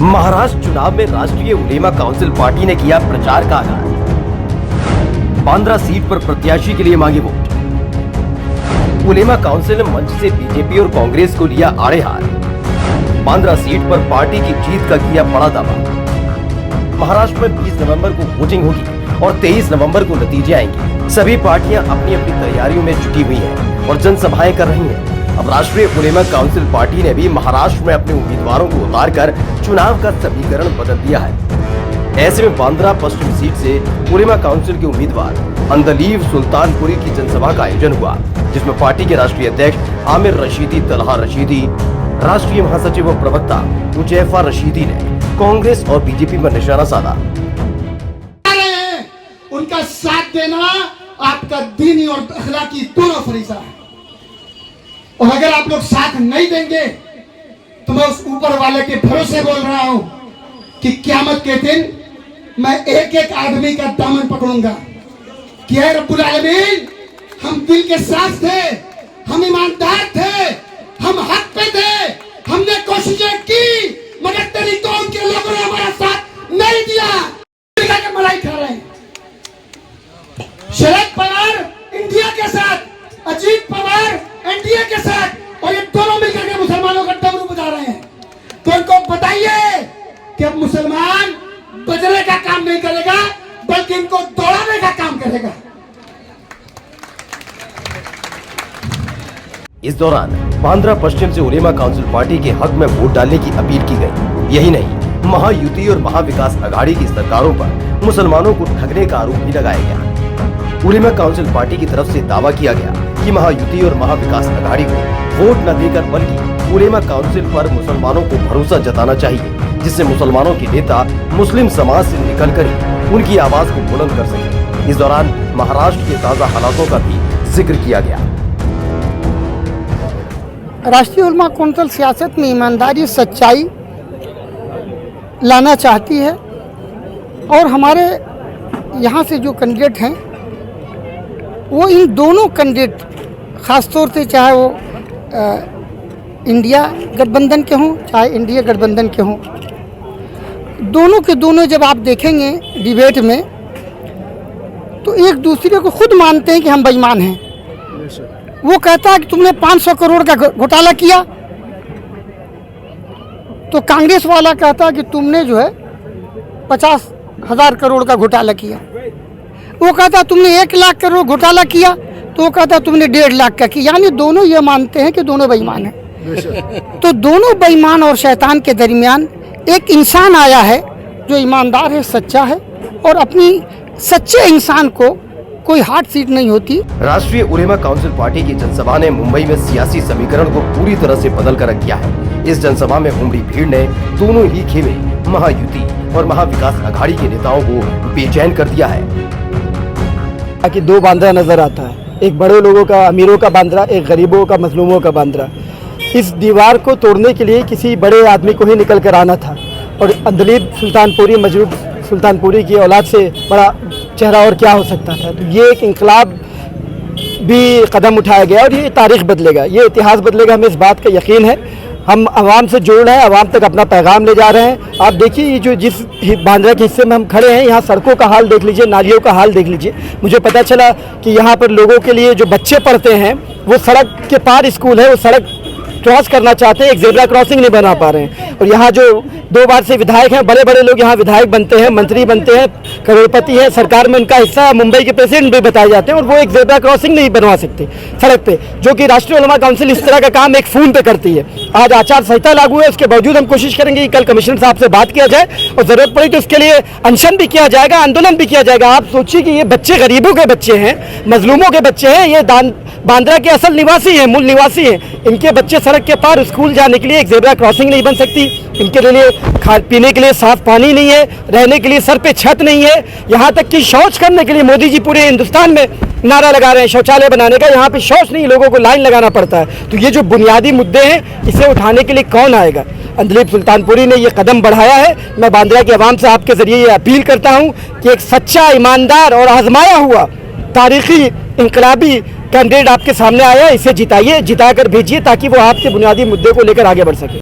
महाराष्ट्र चुनाव में राष्ट्रीय उलेमा काउंसिल पार्टी ने किया प्रचार का आगाज। बांद्रा सीट पर प्रत्याशी के लिए मांगे वोट। उलेमा काउंसिल ने मंच से बीजेपी और कांग्रेस को लिया आड़े हाथ। बांद्रा सीट पर पार्टी की जीत का किया बड़ा दावा। महाराष्ट्र में 20 नवंबर को वोटिंग होगी और 23 नवंबर को नतीजे आएंगे। सभी पार्टियां अपनी अपनी तैयारियों में जुटी हुई हैं और जनसभाएं कर रही हैं। अब राष्ट्रीय उलेमा काउंसिल पार्टी ने भी महाराष्ट्र में अपने उम्मीदवारों को उतारकर चुनाव का समीकरण बदल दिया है। ऐसे में बांद्रा पश्चिम सीट से उलेमा काउंसिल के उम्मीदवार अंदलीब सुल्तानपुरी की जनसभा का आयोजन हुआ, जिसमें पार्टी के राष्ट्रीय अध्यक्ष आमिर रशीदी, तलहा रशीदी, राष्ट्रीय महासचिव व प्रवक्ता उजैफा रशीदी ने कांग्रेस और बीजेपी पर निशाना साधा। उनका साथ देना आपका दीनी और अखलाकी दोनों फरीज़ा है, और अगर आप लोग साथ नहीं देंगे तो मैं उस ऊपर वाले के भरोसे बोल रहा हूं कि क़यामत के दिन मैं एक एक आदमी का दामन पकड़ूंगा कि है रब्बुल आलमीन, हम दिल के साथ थे, हम ईमानदार थे, हम हक पे थे, हमने कोशिशें की, मगर तेरी कौम के लोगों ने हमारा साथ नहीं दिया। के मलाई खा रहे हैं। शरद पवार इंडिया के साथ, अजीत पवार एनडीए के साथ, और ये दोनों मिलकर के मुसलमानों का डमरू बजा रहे हैं। तो इनको बताइए कि अब मुसलमान बजने का काम नहीं करेगा, बल्कि इनको दौड़ाने का काम करेगा। इस दौरान बांद्रा पश्चिम से उलेमा काउंसिल पार्टी के हक में वोट डालने की अपील की गई। यही नहीं, महायुति और महाविकास अघाड़ी की सरकारों पर मुसलमानों को ठगने का आरोप भी लगाया गया। उलेमा काउंसिल पार्टी की तरफ से दावा किया गया कि महायुति और महाविकास अघाड़ी को वोट न देकर बल्कि उलेमा काउंसिल पर मुसलमानों को भरोसा जताना चाहिए, जिससे मुसलमानों के नेता मुस्लिम समाज से निकलकर ही उनकी आवाज को बुलंद कर सके। इस दौरान महाराष्ट्र के ताजा हालातों का भी जिक्र किया गया। राष्ट्रीय उलेमा काउंसिल सियासत में ईमानदारी, सच्चाई लाना चाहती है, और हमारे यहाँ से जो कैंडिडेट हैं वो इन दोनों कैंडिडेट ख़ास तौर से, चाहे वो इंडिया गठबंधन के हों चाहे इंडिया गठबंधन के हों, दोनों के दोनों जब आप देखेंगे डिबेट में तो एक दूसरे को खुद मानते हैं कि हम बेईमान हैं। वो कहता है कि तुमने 500 करोड़ का घोटाला किया, तो कांग्रेस वाला कहता है कि तुमने जो है 50,000 करोड़ का घोटाला किया। वो कहता तुमने 1 लाख करोड़ घोटाला किया, तो वो कहता तुमने 1.5 लाख का किया। यानी दोनों ये मानते हैं कि दोनों बेईमान हैं। तो दोनों बेईमान और शैतान के दरमियान एक इंसान आया है जो ईमानदार है, सच्चा है, और अपनी सच्चे इंसान को कोई हार्ड सीट नहीं होती। राष्ट्रीय उलेमा काउंसिल पार्टी की जनसभा ने मुंबई में सियासी समीकरण को पूरी तरह से बदल कर रख दिया है। इस जनसभा में उमड़ी भीड़ ने दोनों ही खेमे महायुति और महाविकास अघाड़ी के नेताओं को बेचैन कर दिया है। कि दो बांद्रा नजर आता है, एक बड़े लोगों का, अमीरों का बांद्रा, एक गरीबों का, मजलूमों का बांद्रा। इस दीवार को तोड़ने के लिए किसी बड़े आदमी को ही निकल कर आना था, और अंदलीब सुल्तानपुरी, मजरूब सुल्तानपुरी की औलाद से बड़ा चेहरा और क्या हो सकता था। तो ये एक इंकलाब भी कदम उठाया गया, और ये तारीख बदलेगा, ये इतिहास बदलेगा, हमें इस बात का यकीन है। हम आवाम से जुड़ रहे हैं, आवाम तक अपना पैगाम ले जा रहे हैं। आप देखिए, ये जो जिस बांद्रा के हिस्से में हम खड़े हैं, यहाँ सड़कों का हाल देख लीजिए, नालियों का हाल देख लीजिए। मुझे पता चला कि यहाँ पर लोगों के लिए जो बच्चे पढ़ते हैं वो सड़क के पार स्कूल है, वो सड़क क्रॉस करना चाहते हैं, एक ज़ेब्रा क्रॉसिंग नहीं बना पा रहे हैं। और यहाँ जो 2 बार से विधायक हैं, बड़े बड़े लोग यहाँ विधायक बनते हैं, मंत्री बनते हैं, करोड़पति हैं, सरकार में उनका हिस्सा है, मुंबई के प्रेसिडेंट भी बताए जाते हैं, और वो एक ज़ेब्रा क्रॉसिंग नहीं बनवा सकते सड़क पे, जो कि राष्ट्रीय उलेमा काउंसिल इस तरह का काम एक फ़ोन पे करती है। आज आचार संहिता लागू है, उसके बावजूद हम कोशिश करेंगे कि कल कमिश्नर साहब से बात किया जाए, और ज़रूरत पड़ी तो उसके लिए अनशन भी किया जाएगा, आंदोलन भी किया जाएगा। आप सोचिए कि ये बच्चे गरीबों के बच्चे हैं, मजलूमों के बच्चे हैं, ये बांद्रा के असल निवासी हैं, मूल निवासी हैं। इनके बच्चे सड़क के पार स्कूल जाने के लिए एक ज़ेब्रा क्रॉसिंग नहीं बन सकती, इनके लिए खाने पीने के लिए साफ पानी नहीं है, रहने के लिए सर पे छत नहीं है, यहाँ तक कि शौच करने के लिए मोदी जी पूरे हिंदुस्तान में नारा लगा रहे हैं शौचालय बनाने का, यहाँ पे शौच नहीं, लोगों को लाइन लगाना पड़ता है। तो ये जो बुनियादी मुद्दे हैं, इसे उठाने के लिए कौन आएगा? अंदलीब सुल्तानपुरी ने ये कदम बढ़ाया है। मैं बांद्रा के अवाम से आपके ज़रिए ये अपील करता हूँ कि एक सच्चा, ईमानदार और आजमाया हुआ तारीखी इनकलाबी कैंडिडेट आपके सामने आया, इसे जिताइए, जिता कर भेजिए, ताकि वो आपके बुनियादी मुद्दे को लेकर आगे बढ़ सके।